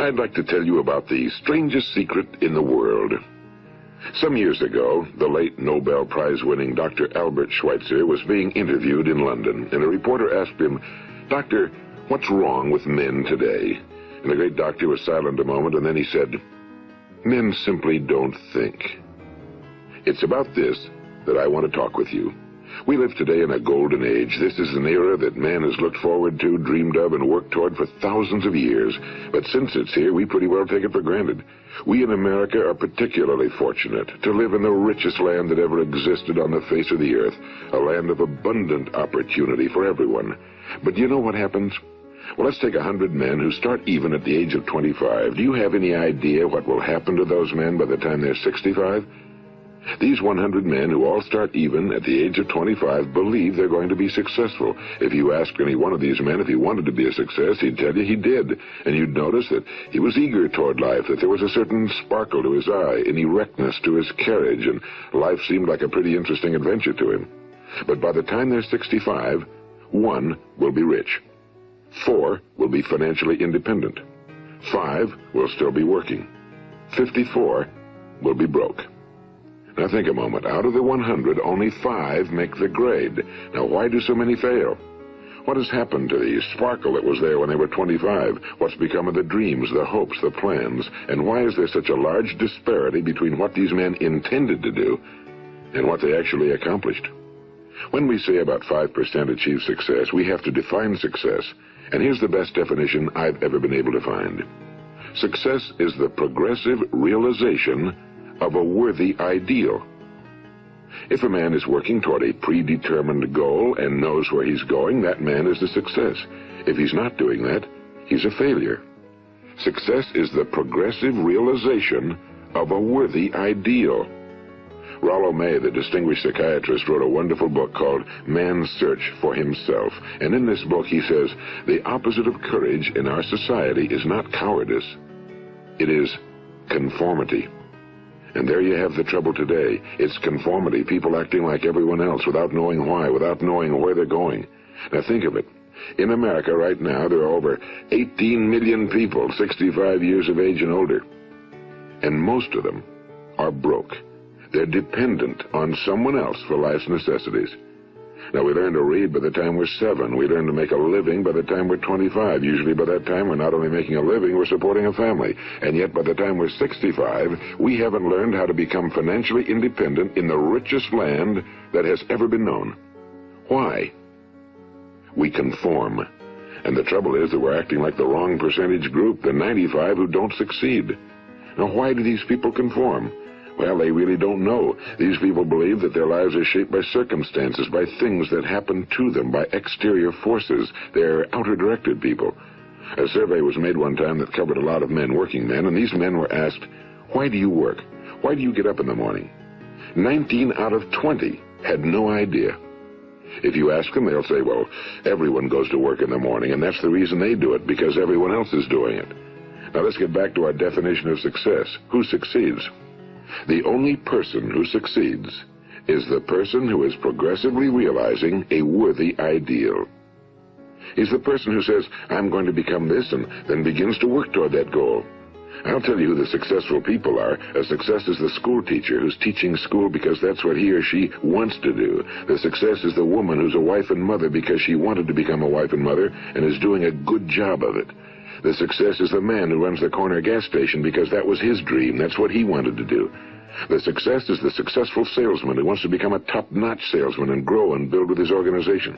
I'd like to tell you about the strangest secret in the world. Some years ago, the late Nobel Prize-winning Dr. Albert Schweitzer was being interviewed in London, and a reporter asked him, "Doctor, what's wrong with men today?" And the great doctor was silent a moment, and then he said, "Men simply don't think." It's about this that I want to talk with you. We live today in a golden age. This is an era that man has looked forward to, dreamed of, and worked toward for thousands of years. But since it's here, we pretty well take it for granted. We in America are particularly fortunate to live in the richest land that ever existed on the face of the earth, a land of abundant opportunity for everyone. But do you know what happens? Well, let's take 100 men who start even at the age of 25. Do you have any idea what will happen to those men by the time they're 65? These 100 men who all start even at the age of 25 believe they're going to be successful. If you asked any one of these men if he wanted to be a success, he'd tell you he did. And you'd notice that he was eager toward life, that there was a certain sparkle to his eye, an erectness to his carriage, and life seemed like a pretty interesting adventure to him. But by the time they're 65, 1 will be rich. 4 will be financially independent. 5 will still be working. 54 will be broke. Now think a moment. Out of the 100, only 5 make the grade. Now why do so many fail? What has happened to the sparkle that was there when they were 25? What's become of the dreams, the hopes, the plans? And why is there such a large disparity between what these men intended to do and what they actually accomplished? When we say about 5% achieve success, we have to define success. And here's the best definition I've ever been able to find. Success is the progressive realization of a worthy ideal. If a man is working toward a predetermined goal and knows where he's going, that man is a success. If he's not doing that, he's a failure. Success is the progressive realization of a worthy ideal. Rollo May, the distinguished psychiatrist, wrote a wonderful book called Man's Search for Himself. And in this book he says, the opposite of courage in our society is not cowardice. It is conformity. And there you have the trouble today. It's conformity, people acting like everyone else without knowing why, without knowing where they're going. Now think of it. In America right now, there are over 18 million people 65 years of age and older. And most of them are broke. They're dependent on someone else for life's necessities. Now, we learn to read by the time we're 7. We learn to make a living by the time we're 25. Usually by that time, we're not only making a living, we're supporting a family. And yet by the time we're 65, we haven't learned how to become financially independent in the richest land that has ever been known. Why? We conform. And the trouble is that we're acting like the wrong percentage group, the 95 who don't succeed. Now, why do these people conform? Well, they really don't know. These people believe that their lives are shaped by circumstances, by things that happen to them, by exterior forces. They're outer-directed people. A survey was made one time that covered a lot of men, working men, and these men were asked, "Why do you work? Why do you get up in the morning?" 19 out of 20 had no idea. If you ask them, they'll say, well, everyone goes to work in the morning, and that's the reason they do it, because everyone else is doing it. Now let's get back to our definition of success. Who succeeds? The only person who succeeds is the person who is progressively realizing a worthy ideal. He's the person who says, I'm going to become this, and then begins to work toward that goal. I'll tell you who the successful people are. A success is the school teacher who's teaching school because that's what he or she wants to do. The success is the woman who's a wife and mother because she wanted to become a wife and mother and is doing a good job of it. The success is the man who runs the corner gas station because that was his dream. That's what he wanted to do. The success is the successful salesman who wants to become a top-notch salesman and grow and build with his organization.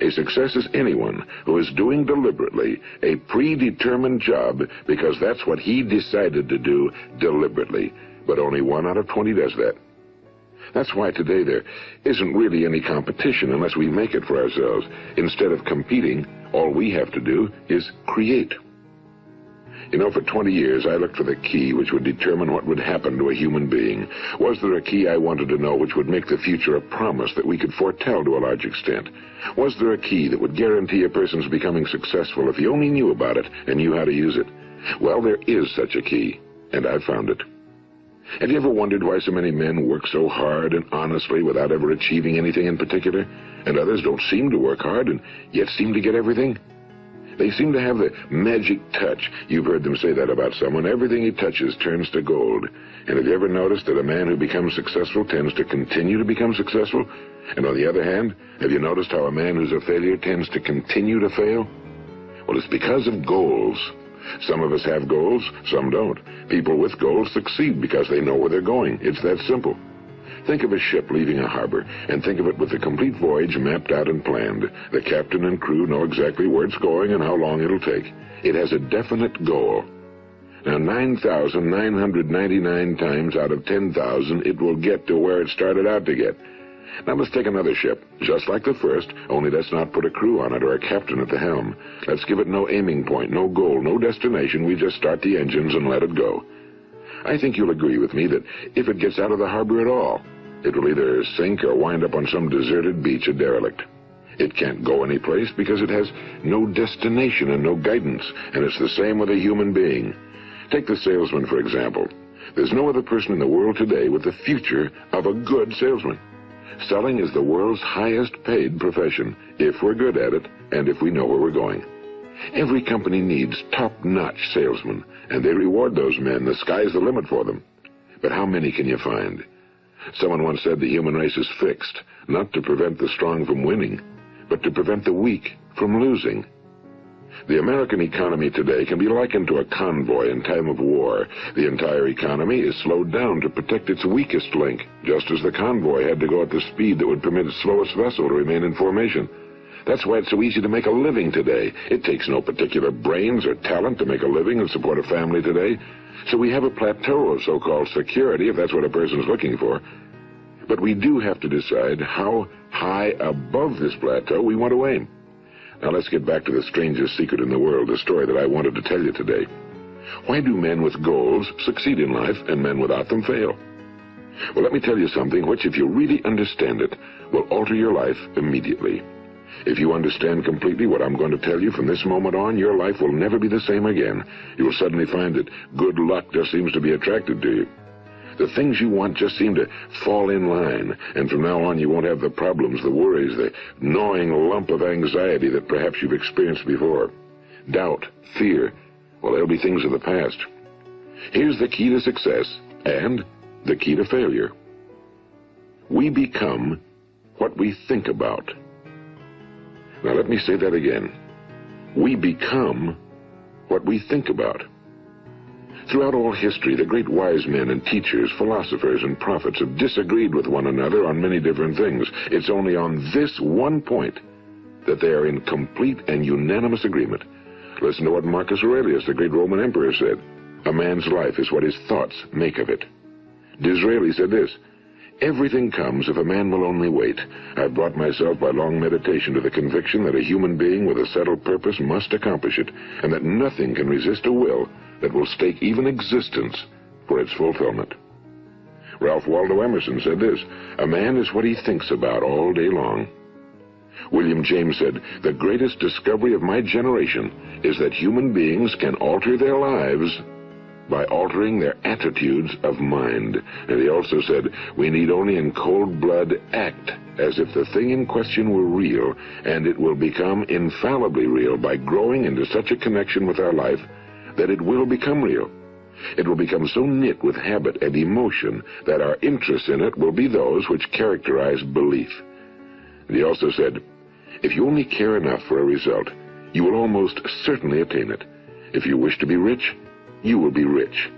A success is anyone who is doing deliberately a predetermined job because that's what he decided to do deliberately. But only 1 out of 20 does that. That's why today there isn't really any competition unless we make it for ourselves. Instead of competing, all we have to do is create. You know, for 20 years, I looked for the key which would determine what would happen to a human being. Was there a key I wanted to know which would make the future a promise that we could foretell to a large extent? Was there a key that would guarantee a person's becoming successful if he only knew about it and knew how to use it? Well, there is such a key, and I've found it. Have you ever wondered why so many men work so hard and honestly without ever achieving anything in particular, and others don't seem to work hard and yet seem to get everything? They seem to have the magic touch. You've heard them say that about someone. Everything he touches turns to gold. And have you ever noticed that a man who becomes successful tends to continue to become successful? And on the other hand, have you noticed how a man who's a failure tends to continue to fail? Well, it's because of goals. Some of us have goals, some don't. People with goals succeed because they know where they're going. It's that simple. Think of a ship leaving a harbor, and think of it with the complete voyage mapped out and planned. The captain and crew know exactly where it's going and how long it'll take. It has a definite goal. Now, 9,999 times out of 10,000, it will get to where it started out to get. Now, let's take another ship, just like the first, only let's not put a crew on it or a captain at the helm. Let's give it no aiming point, no goal, no destination. We just start the engines and let it go. I think you'll agree with me that if it gets out of the harbor at all, it will either sink or wind up on some deserted beach, a derelict. It can't go anyplace because it has no destination and no guidance, and it's the same with a human being. Take the salesman, for example. There's no other person in the world today with the future of a good salesman. Selling is the world's highest paid profession, if we're good at it and if we know where we're going. Every company needs top-notch salesmen, and they reward those men. The sky's the limit for them. But how many can you find? Someone once said the human race is fixed, not to prevent the strong from winning, but to prevent the weak from losing. The American economy today can be likened to a convoy in time of war. The entire economy is slowed down to protect its weakest link, just as the convoy had to go at the speed that would permit its slowest vessel to remain in formation. That's why it's so easy to make a living today. It takes no particular brains or talent to make a living and support a family today. So we have a plateau of so-called security, if that's what a person's looking for. But we do have to decide how high above this plateau we want to aim. Now let's get back to the strangest secret in the world, the story that I wanted to tell you today. Why do men with goals succeed in life and men without them fail? Well, let me tell you something which, if you really understand it, will alter your life immediately. If you understand completely what I'm going to tell you from this moment on, your life will never be the same again. You will suddenly find that good luck just seems to be attracted to you. The things you want just seem to fall in line, and from now on you won't have the problems, the worries, the gnawing lump of anxiety that perhaps you've experienced before. Doubt, fear, well, they'll be things of the past. Here's the key to success and the key to failure. We become what we think about. Now let me say that again. We become what we think about. Throughout all history, the great wise men and teachers, philosophers and prophets have disagreed with one another on many different things. It's only on this one point that they are in complete and unanimous agreement. Listen to what Marcus Aurelius, the great Roman emperor, said. A man's life is what his thoughts make of it. Disraeli said this, everything comes if a man will only wait. I've brought myself by long meditation to the conviction that a human being with a settled purpose must accomplish it, and that nothing can resist a will that will stake even existence for its fulfillment. Ralph Waldo Emerson said this, a man is what he thinks about all day long. William James said, the greatest discovery of my generation is that human beings can alter their lives by altering their attitudes of mind. And he also said, we need only in cold blood act as if the thing in question were real, and it will become infallibly real by growing into such a connection with our life that it will become real. It will become so knit with habit and emotion that our interest in it will be those which characterize belief. And he also said, if you only care enough for a result, you will almost certainly attain it. If you wish to be rich, you will be rich.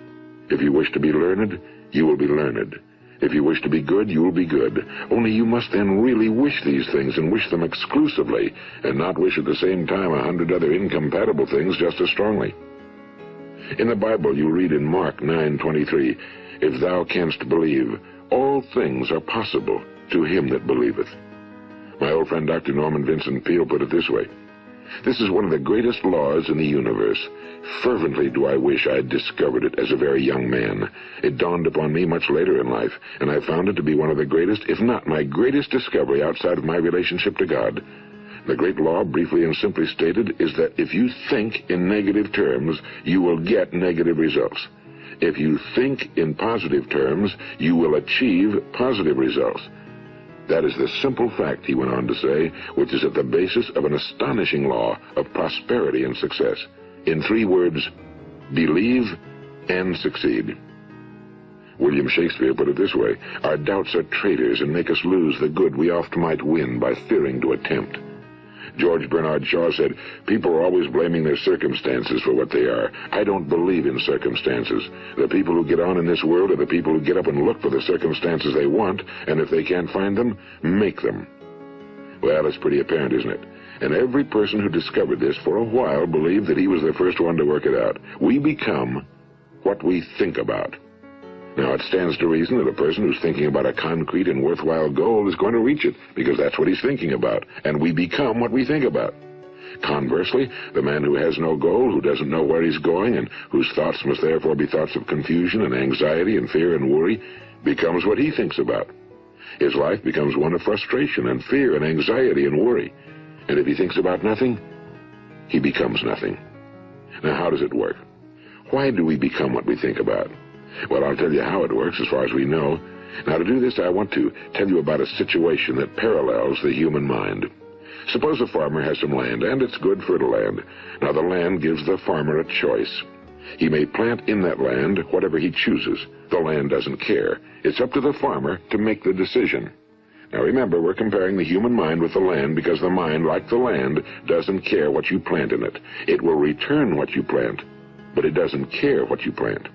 If you wish to be learned, you will be learned. If you wish to be good, you will be good. Only you must then really wish these things and wish them exclusively, and not wish at the same time 100 other incompatible things just as strongly. In the Bible, you read in Mark 9:23, if thou canst believe, all things are possible to him that believeth. My old friend Dr. Norman Vincent Peale put it this way, this is one of the greatest laws in the universe. Fervently do I wish I had discovered it as a very young man. It dawned upon me much later in life, and I found it to be one of the greatest, if not my greatest discovery outside of my relationship to God. The great law, briefly and simply stated, is that if you think in negative terms, you will get negative results. If you think in positive terms, you will achieve positive results. That is the simple fact, he went on to say, which is at the basis of an astonishing law of prosperity and success. In 3 words, believe and succeed. William Shakespeare put it this way: our doubts are traitors and make us lose the good we oft might win by fearing to attempt. George Bernard Shaw said, people are always blaming their circumstances for what they are. I don't believe in circumstances. The people who get on in this world are the people who get up and look for the circumstances they want, and if they can't find them, make them. Well, it's pretty apparent, isn't it? And every person who discovered this for a while believed that he was the first one to work it out. We become what we think about. Now, it stands to reason that a person who's thinking about a concrete and worthwhile goal is going to reach it, because that's what he's thinking about, and we become what we think about. Conversely, the man who has no goal, who doesn't know where he's going, and whose thoughts must therefore be thoughts of confusion and anxiety and fear and worry, becomes what he thinks about. His life becomes one of frustration and fear and anxiety and worry. And if he thinks about nothing, he becomes nothing. Now, how does it work? Why do we become what we think about? Well, I'll tell you how it works as far as we know. Now, to do this, I want to tell you about a situation that parallels the human mind. Suppose a farmer has some land, and it's good fertile land. Now, the land gives the farmer a choice. He may plant in that land whatever he chooses. The land doesn't care. It's up to the farmer to make the decision. Now, remember, we're comparing the human mind with the land because the mind, like the land, doesn't care what you plant in it. It will return what you plant, but it doesn't care what you plant.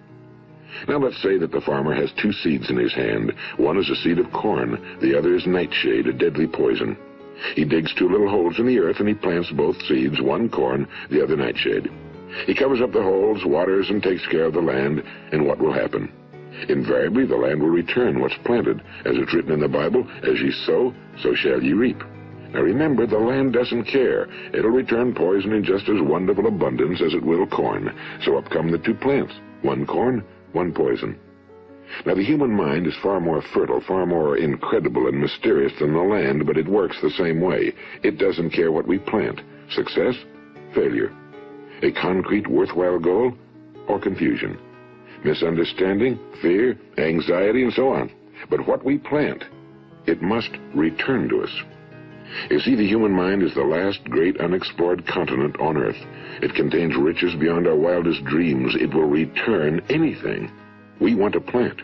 Now, let's say that the farmer has 2 seeds in his hand. One is a seed of corn, the other is nightshade, a deadly poison. He digs 2 little holes in the earth and he plants both seeds, one corn, the other nightshade. He covers up the holes, waters, and takes care of the land, and what will happen? Invariably, the land will return what's planted. As it's written in the Bible, as ye sow, so shall ye reap. Now remember, the land doesn't care. It'll return poison in just as wonderful abundance as it will corn. So up come the 2 plants, one corn, one poison. Now, the human mind is far more fertile, far more incredible and mysterious than the land, but it works the same way. It doesn't care what we plant. Success, failure. A concrete, worthwhile goal, or confusion. Misunderstanding, fear, anxiety, and so on. But what we plant, it must return to us. You see, the human mind is the last great unexplored continent on Earth. It contains riches beyond our wildest dreams. It will return anything we want to plant.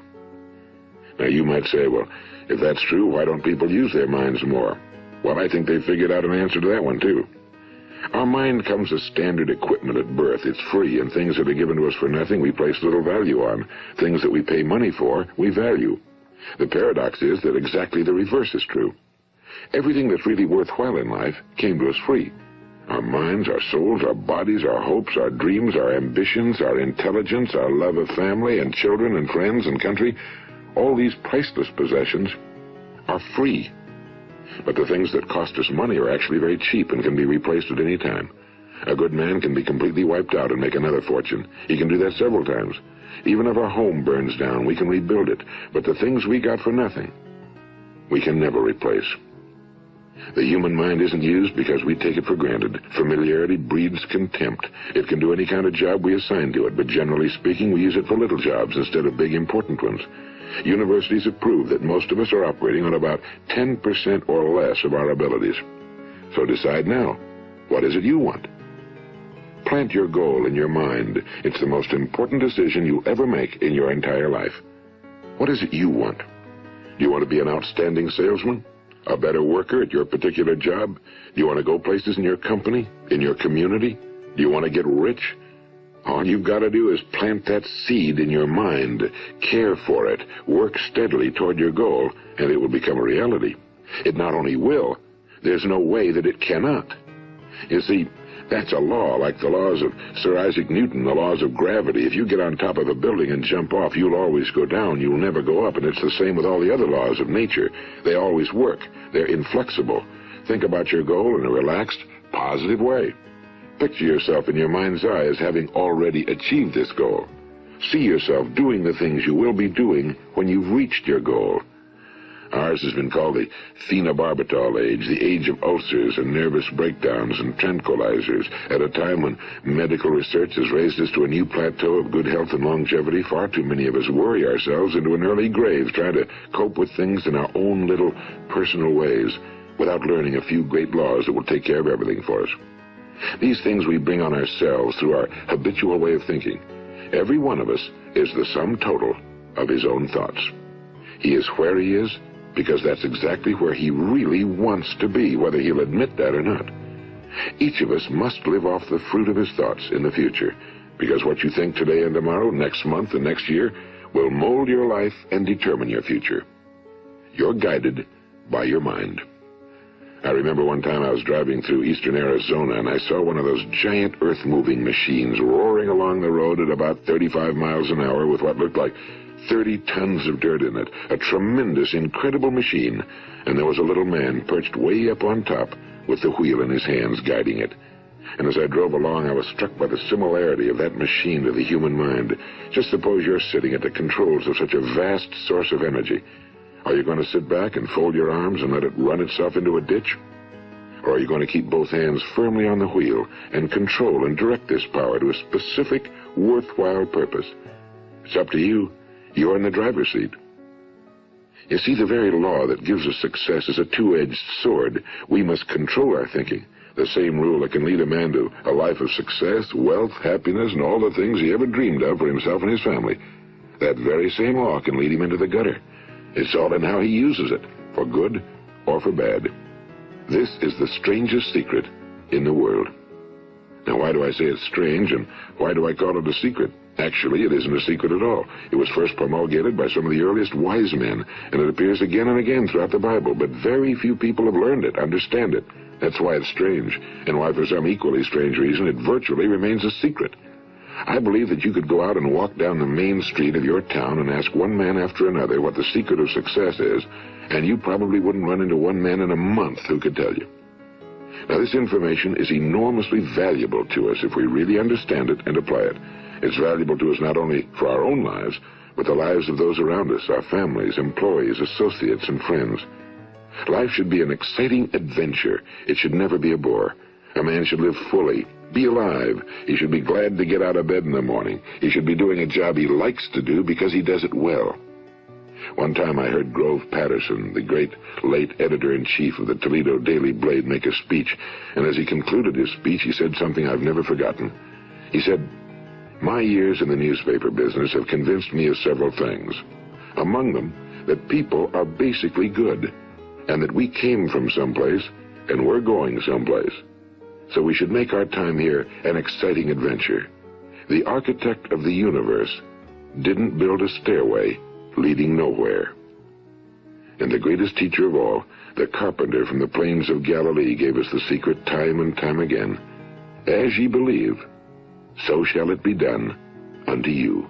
Now, you might say, well, if that's true, why don't people use their minds more? Well, I think they've figured out an answer to that one, too. Our mind comes as standard equipment at birth. It's free, and things that are given to us for nothing we place little value on. Things that we pay money for, we value. The paradox is that exactly the reverse is true. Everything that's really worthwhile in life came to us free. Our minds, our souls, our bodies, our hopes, our dreams, our ambitions, our intelligence, our love of family and children and friends and country, all these priceless possessions are free. But the things that cost us money are actually very cheap and can be replaced at any time. A good man can be completely wiped out and make another fortune. He can do that several times. Even if our home burns down, we can rebuild it. But the things we got for nothing, we can never replace. The human mind isn't used because we take it for granted. Familiarity breeds contempt. It can do any kind of job we assign to it, but generally speaking, we use it for little jobs instead of big, important ones. Universities have proved that most of us are operating on about 10% or less of our abilities. So decide now, what is it you want? Plant your goal in your mind. It's the most important decision you'll ever make in your entire life. What is it you want? Do you want to be an outstanding salesman? A better worker at your particular job? Do you want to go places in your company, in your community? Do you want to get rich? All you've got to do is plant that seed in your mind, care for it, work steadily toward your goal, and it will become a reality. It not only will, there's no way that it cannot. You see, that's a law, like the laws of Sir Isaac Newton, the laws of gravity. If you get on top of a building and jump off, you'll always go down. You'll never go up, and it's the same with all the other laws of nature. They always work. They're inflexible. Think about your goal in a relaxed, positive way. Picture yourself in your mind's eye as having already achieved this goal. See yourself doing the things you will be doing when you've reached your goal. Ours has been called the phenobarbital age, the age of ulcers and nervous breakdowns and tranquilizers. At a time when medical research has raised us to a new plateau of good health and longevity, far too many of us worry ourselves into an early grave trying to cope with things in our own little personal ways without learning a few great laws that will take care of everything for us. These things we bring on ourselves through our habitual way of thinking. Every one of us is the sum total of his own thoughts. He is where he is because that's exactly where he really wants to be, whether he'll admit that or not. Each of us must live off the fruit of his thoughts in the future, because what you think today and tomorrow, next month and next year, will mold your life and determine your future. You're guided by your mind. I remember one time I was driving through eastern Arizona and I saw one of those giant earth-moving machines roaring along the road at about 35 miles an hour with what looked like 30 tons of dirt in it. A tremendous, incredible machine. And there was a little man perched way up on top with the wheel in his hands guiding it. And as I drove along, I was struck by the similarity of that machine to the human mind. Just suppose you're sitting at the controls of such a vast source of energy. Are you going to sit back and fold your arms and let it run itself into a ditch? Or are you going to keep both hands firmly on the wheel and control and direct this power to a specific, worthwhile purpose? It's up to you. You're in the driver's seat. You see, the very law that gives us success is a two-edged sword. We must control our thinking. The same rule that can lead a man to a life of success, wealth, happiness, and all the things he ever dreamed of for himself and his family. That very same law can lead him into the gutter. It's all in how he uses it, for good or for bad. This is the strangest secret in the world. Now, why do I say it's strange, and why do I call it a secret? Actually, it isn't a secret at all. It was first promulgated by some of the earliest wise men, and it appears again and again throughout the Bible, but very few people have learned it, understand it. That's why it's strange, and why for some equally strange reason it virtually remains a secret. I believe that you could go out and walk down the main street of your town and ask one man after another what the secret of success is, and you probably wouldn't run into one man in a month who could tell you. Now, this information is enormously valuable to us if we really understand it and apply it. It's valuable to us not only for our own lives, but the lives of those around us, our families, employees, associates, and friends. Life should be an exciting adventure. It should never be a bore. A man should live fully, be alive. He should be glad to get out of bed in the morning. He should be doing a job he likes to do because he does it well. One time I heard Grove Patterson, the great late editor-in-chief of the Toledo Daily Blade, make a speech, and as he concluded his speech, he said something I've never forgotten. He said, "My years in the newspaper business have convinced me of several things. Among them, that people are basically good, and that we came from someplace, and we're going someplace. So we should make our time here an exciting adventure. The architect of the universe didn't build a stairway leading nowhere." And the greatest teacher of all, the carpenter from the plains of Galilee, gave us the secret time and time again. As ye believe, so shall it be done unto you.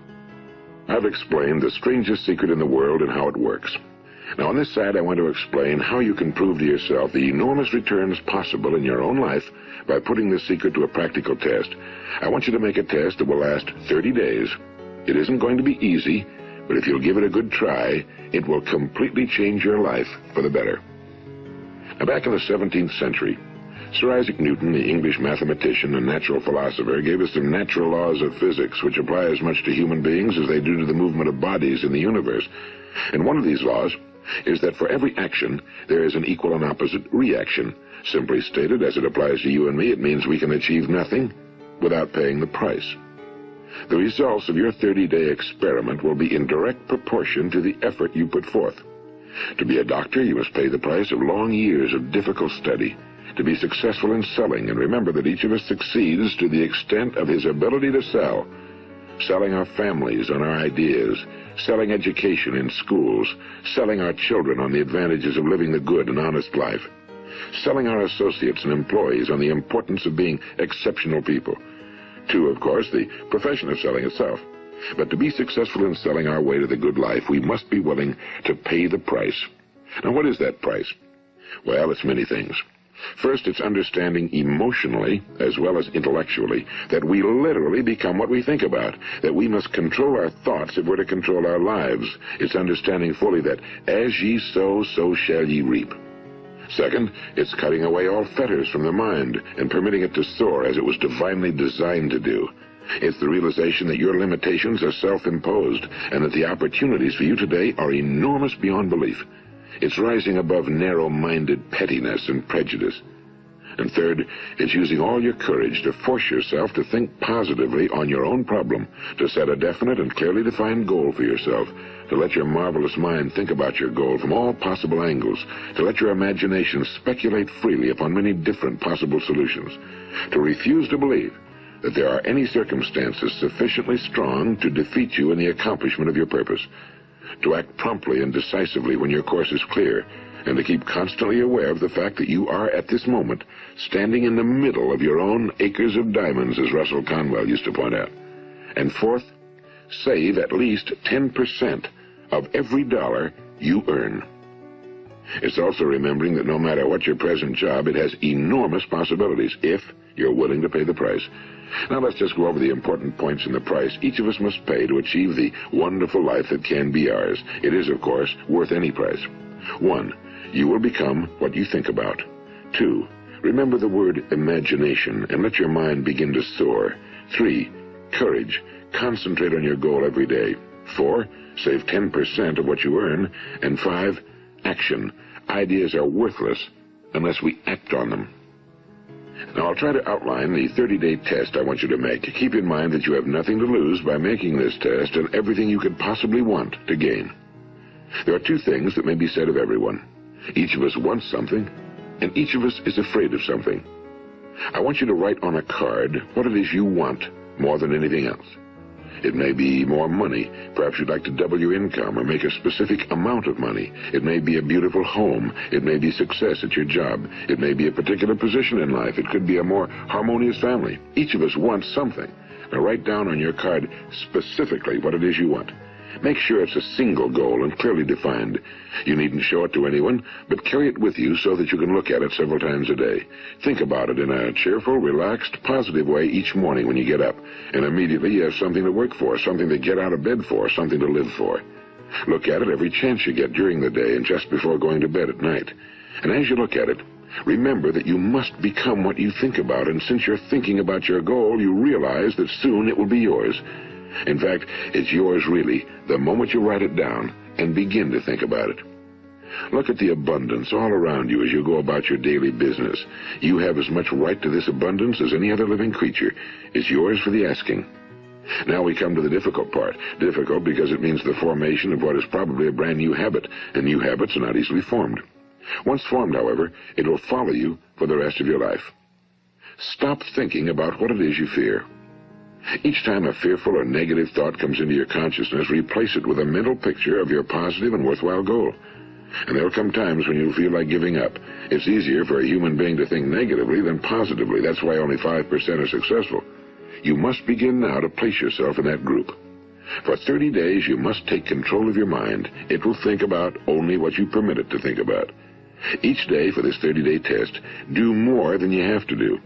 I've explained the strangest secret in the world and how it works. Now, on this side, I want to explain how you can prove to yourself the enormous returns possible in your own life by putting this secret to a practical test. I want you to make a test that will last 30 days. It isn't going to be easy, but if you'll give it a good try, it will completely change your life for the better. Now, back in the 17th century, Sir Isaac Newton, the English mathematician and natural philosopher, gave us some natural laws of physics which apply as much to human beings as they do to the movement of bodies in the universe. And one of these laws is that for every action, there is an equal and opposite reaction. Simply stated, as it applies to you and me, it means we can achieve nothing without paying the price. The results of your 30-day experiment will be in direct proportion to the effort you put forth. To be a doctor, you must pay the price of long years of difficult study. To be successful in selling, and remember that each of us succeeds to the extent of his ability to sell. Selling our families on our ideas, selling education in schools, selling our children on the advantages of living the good and honest life, selling our associates and employees on the importance of being exceptional people. To, of course, the profession of selling itself. But to be successful in selling our way to the good life, we must be willing to pay the price. Now, what is that price? Well, it's many things. First, it's understanding emotionally, as well as intellectually, that we literally become what we think about, that we must control our thoughts if we're to control our lives. It's understanding fully that as ye sow, so shall ye reap. Second, it's cutting away all fetters from the mind and permitting it to soar as it was divinely designed to do. It's the realization that your limitations are self-imposed and that the opportunities for you today are enormous beyond belief. It's rising above narrow-minded pettiness and prejudice. And third, it's using all your courage to force yourself to think positively on your own problem, to set a definite and clearly defined goal for yourself, to let your marvelous mind think about your goal from all possible angles, to let your imagination speculate freely upon many different possible solutions, to refuse to believe that there are any circumstances sufficiently strong to defeat you in the accomplishment of your purpose, to act promptly and decisively when your course is clear, and to keep constantly aware of the fact that you are, at this moment, standing in the middle of your own acres of diamonds, as Russell Conwell used to point out. And fourth, save at least 10% of every dollar you earn. It's also remembering that no matter what your present job, it has enormous possibilities if you're willing to pay the price. Now let's just go over the important points in the price each of us must pay to achieve the wonderful life that can be ours. It is, of course, worth any price. 1. You will become what you think about. 2. Remember the word imagination and let your mind begin to soar. 3. Courage. Concentrate on your goal every day. 4. Save 10% of what you earn. And 5. Action. Ideas are worthless unless we act on them. Now, I'll try to outline the 30-day test I want you to make. Keep in mind that you have nothing to lose by making this test and everything you could possibly want to gain. There are two things that may be said of everyone. Each of us wants something, and each of us is afraid of something. I want you to write on a card what it is you want more than anything else. It may be more money. Perhaps you'd like to double your income or make a specific amount of money. It may be a beautiful home. It may be success at your job. It may be a particular position in life. It could be a more harmonious family. Each of us wants something. Now write down on your card specifically what it is you want. Make sure it's a single goal and clearly defined. You needn't show it to anyone, but carry it with you so that you can look at it several times a day. Think about it in a cheerful, relaxed, positive way each morning when you get up, and immediately you have something to work for, something to get out of bed for, something to live for. Look at it every chance you get during the day and just before going to bed at night. And as you look at it, remember that you must become what you think about, and since you're thinking about your goal, you realize that soon it will be yours. In fact, it's yours really the moment you write it down and begin to think about it. Look at the abundance all around you as you go about your daily business. You have as much right to this abundance as any other living creature. It's yours for the asking. Now we come to the difficult part. Difficult because it means the formation of what is probably a brand new habit, and new habits are not easily formed. Once formed, however, it will follow you for the rest of your life. Stop thinking about what it is you fear. Each time a fearful or negative thought comes into your consciousness, replace it with a mental picture of your positive and worthwhile goal. And there will come times when you'll feel like giving up. It's easier for a human being to think negatively than positively. That's why only 5% are successful. You must begin now to place yourself in that group. For 30 days, you must take control of your mind. It will think about only what you permit it to think about. Each day for this 30-day test, do more than you have to do.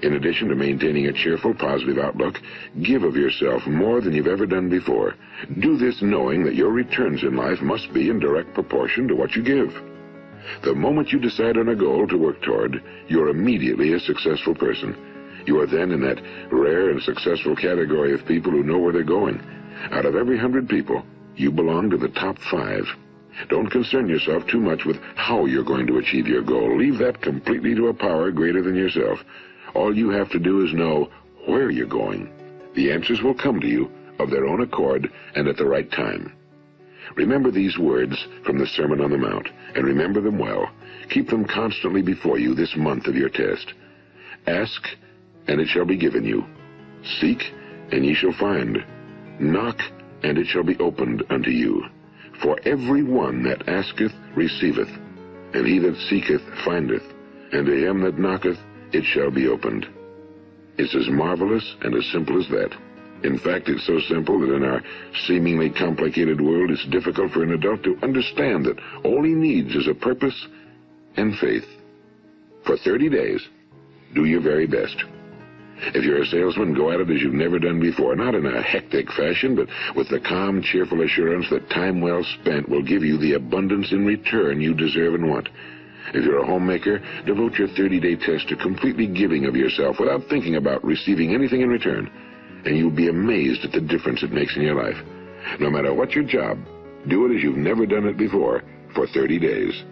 In addition to maintaining a cheerful, positive outlook, give of yourself more than you've ever done before. Do this knowing that your returns in life must be in direct proportion to what you give. The moment you decide on a goal to work toward, you're immediately a successful person. You are then in that rare and successful category of people who know where they're going. Out of every 100 people, you belong to the top 5. Don't concern yourself too much with how you're going to achieve your goal. Leave that completely to a power greater than yourself. All you have to do is know where you're going. The answers will come to you of their own accord and at the right time. Remember these words from the Sermon on the Mount, and remember them well. Keep them constantly before you this month of your test. Ask, and it shall be given you. Seek, and ye shall find. Knock, and it shall be opened unto you. For every one that asketh receiveth, and he that seeketh findeth, and to him that knocketh it shall be opened. It's as marvelous and as simple as that. In fact, it's so simple that in our seemingly complicated world, it's difficult for an adult to understand that all he needs is a purpose and faith. For 30 days, do your very best. If you're a salesman, go at it as you've never done before, not in a hectic fashion, but with the calm, cheerful assurance that time well spent will give you the abundance in return you deserve and want. If you're a homemaker, devote your 30-day test to completely giving of yourself without thinking about receiving anything in return, and you'll be amazed at the difference it makes in your life. No matter what your job, do it as you've never done it before for 30 days.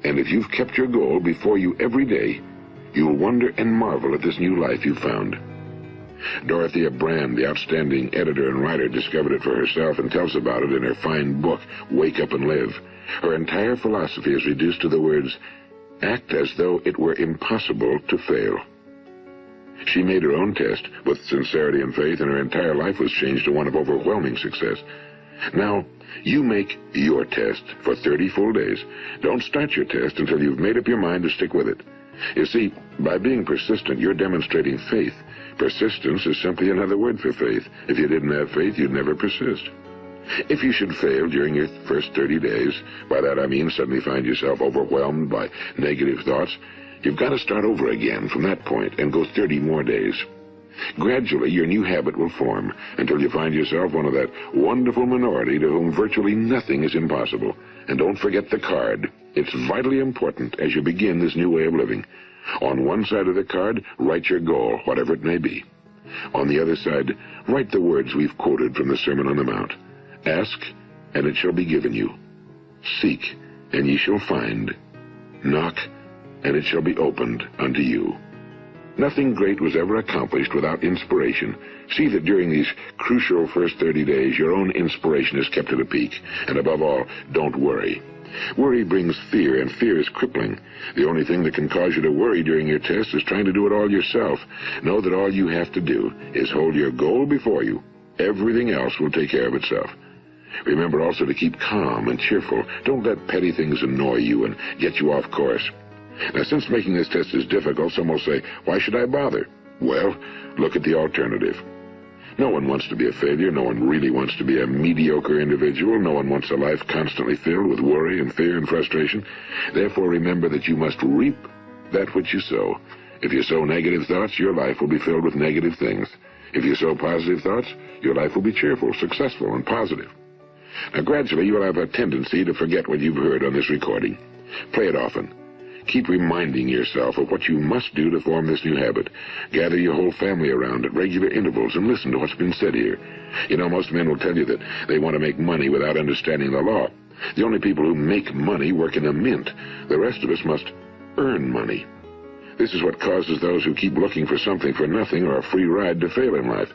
And if you've kept your goal before you every day, you'll wonder and marvel at this new life you've found. Dorothea Brand, the outstanding editor and writer, discovered it for herself and tells about it in her fine book, Wake Up and Live. Her entire philosophy is reduced to the words, act as though it were impossible to fail. She made her own test with sincerity and faith, and her entire life was changed to one of overwhelming success. Now, you make your test for 30 full days. Don't start your test until you've made up your mind to stick with it. You see, by being persistent, you're demonstrating faith. Persistence is simply another word for faith. If you didn't have faith, you'd never persist. If you should fail during your first 30 days, by that I mean suddenly find yourself overwhelmed by negative thoughts, you've got to start over again from that point and go 30 more days. Gradually, your new habit will form until you find yourself one of that wonderful minority to whom virtually nothing is impossible. And don't forget the card. It's vitally important as you begin this new way of living. On one side of the card, write your goal, whatever it may be. On the other side, write the words we've quoted from the Sermon on the Mount. Ask, and it shall be given you. Seek, and ye shall find. Knock, and it shall be opened unto you. Nothing great was ever accomplished without inspiration. See that during these crucial first 30 days, your own inspiration is kept at a peak. And above all, don't worry. Worry brings fear, and fear is crippling. The only thing that can cause you to worry during your test is trying to do it all yourself. Know that all you have to do is hold your goal before you. Everything else will take care of itself. Remember also to keep calm and cheerful. Don't let petty things annoy you and get you off course. Now, since making this test is difficult, some will say, why should I bother? Well, look at the alternative. No one wants to be a failure. No one really wants to be a mediocre individual. No one wants a life constantly filled with worry and fear and frustration. Therefore, remember that you must reap that which you sow. If you sow negative thoughts, your life will be filled with negative things. If you sow positive thoughts, your life will be cheerful, successful, and positive. Now, gradually, you will have a tendency to forget what you've heard on this recording. Play it often. Keep reminding yourself of what you must do to form this new habit. Gather your whole family around at regular intervals and listen to what's been said here. You know, most men will tell you that they want to make money without understanding the law. The only people who make money work in a mint. The rest of us must earn money. This is what causes those who keep looking for something for nothing or a free ride to fail in life.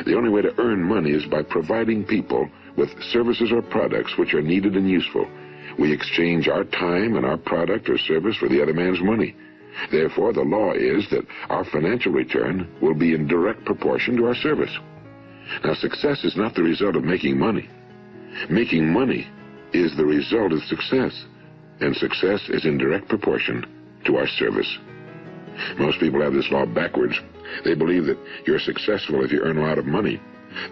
The only way to earn money is by providing people with services or products which are needed and useful. We exchange our time and our product or service for the other man's money. Therefore, the law is that our financial return will be in direct proportion to our service. Now, success is not the result of making money. Making money is the result of success, and success is in direct proportion to our service. Most people have this law backwards. They believe that you're successful if you earn a lot of money.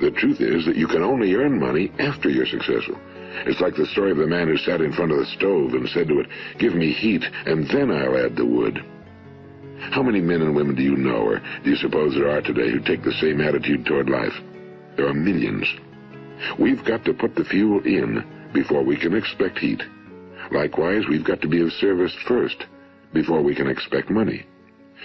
The truth is that you can only earn money after you're successful. It's like the story of the man who sat in front of the stove and said to it, "Give me heat, and then I'll add the wood." How many men and women do you know, or do you suppose there are today, who take the same attitude toward life? There are millions. We've got to put the fuel in before we can expect heat. Likewise, we've got to be of service first before we can expect money.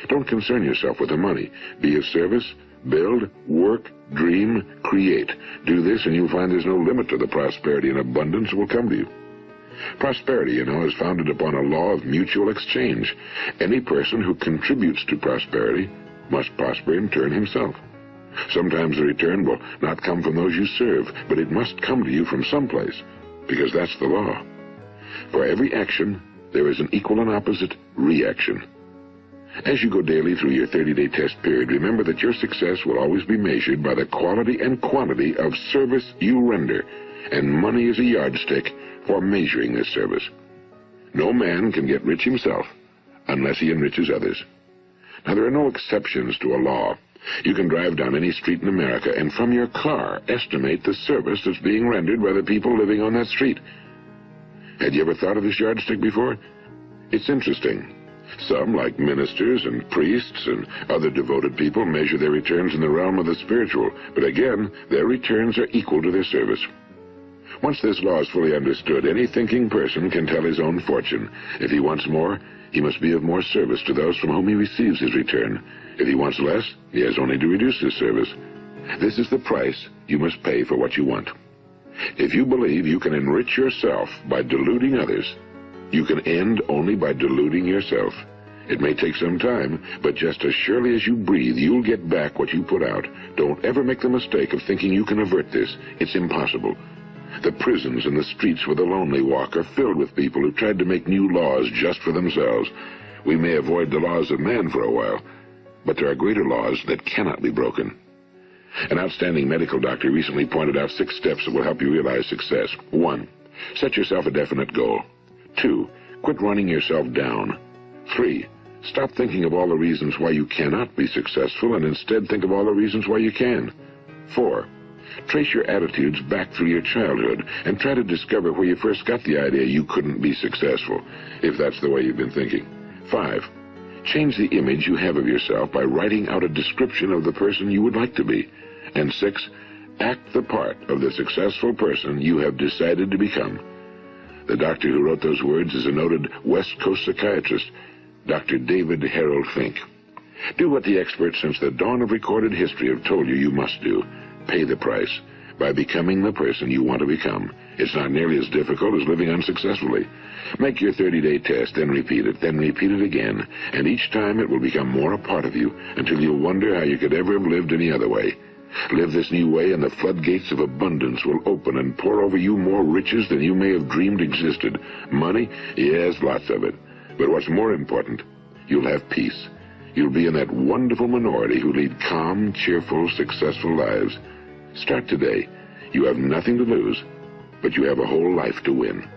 Don't concern yourself with the money. Be of service, build, work, dream, create. Do this and you'll find there's no limit to the prosperity and abundance that will come to you. Prosperity, you know, is founded upon a law of mutual exchange. Any person who contributes to prosperity must prosper in turn himself. Sometimes the return will not come from those you serve, but it must come to you from someplace, because that's the law. For every action, there is an equal and opposite reaction. As you go daily through your 30-day test period, remember that your success will always be measured by the quality and quantity of service you render, and money is a yardstick for measuring this service. No man can get rich himself unless he enriches others. Now, there are no exceptions to a law. You can drive down any street in America and from your car estimate the service that's being rendered by the people living on that street. Had you ever thought of this yardstick before? It's interesting. Some, like ministers and priests and other devoted people, measure their returns in the realm of the spiritual, but again, their returns are equal to their service. Once this law is fully understood, any thinking person can tell his own fortune. If he wants more, he must be of more service to those from whom he receives his return. If he wants less, he has only to reduce his service. This is the price you must pay for what you want. If you believe you can enrich yourself by deluding others, you can end only by deluding yourself. It may take some time, but just as surely as you breathe, you'll get back what you put out. Don't ever make the mistake of thinking you can avert this. It's impossible. The prisons and the streets where the lonely walk are filled with people who tried to make new laws just for themselves. We may avoid the laws of man for a while, but there are greater laws that cannot be broken. An outstanding medical doctor recently pointed out 6 steps that will help you realize success. 1. Set yourself a definite goal. 2. Quit running yourself down. 3. Stop thinking of all the reasons why you cannot be successful and instead think of all the reasons why you can. 4. Trace your attitudes back through your childhood and try to discover where you first got the idea you couldn't be successful, if that's the way you've been thinking. 5. Change the image you have of yourself by writing out a description of the person you would like to be. And 6. Act the part of the successful person you have decided to become. The doctor who wrote those words is a noted West Coast psychiatrist, Dr. David Harold Fink. Do what the experts since the dawn of recorded history have told you you must do. Pay the price by becoming the person you want to become. It's not nearly as difficult as living unsuccessfully. Make your 30-day test, then repeat it again, and each time it will become more a part of you until you'll wonder how you could ever have lived any other way. Live this new way and the floodgates of abundance will open and pour over you more riches than you may have dreamed existed. Money? Yes, lots of it. But what's more important, you'll have peace. You'll be in that wonderful minority who lead calm, cheerful, successful lives. Start today. You have nothing to lose, but you have a whole life to win.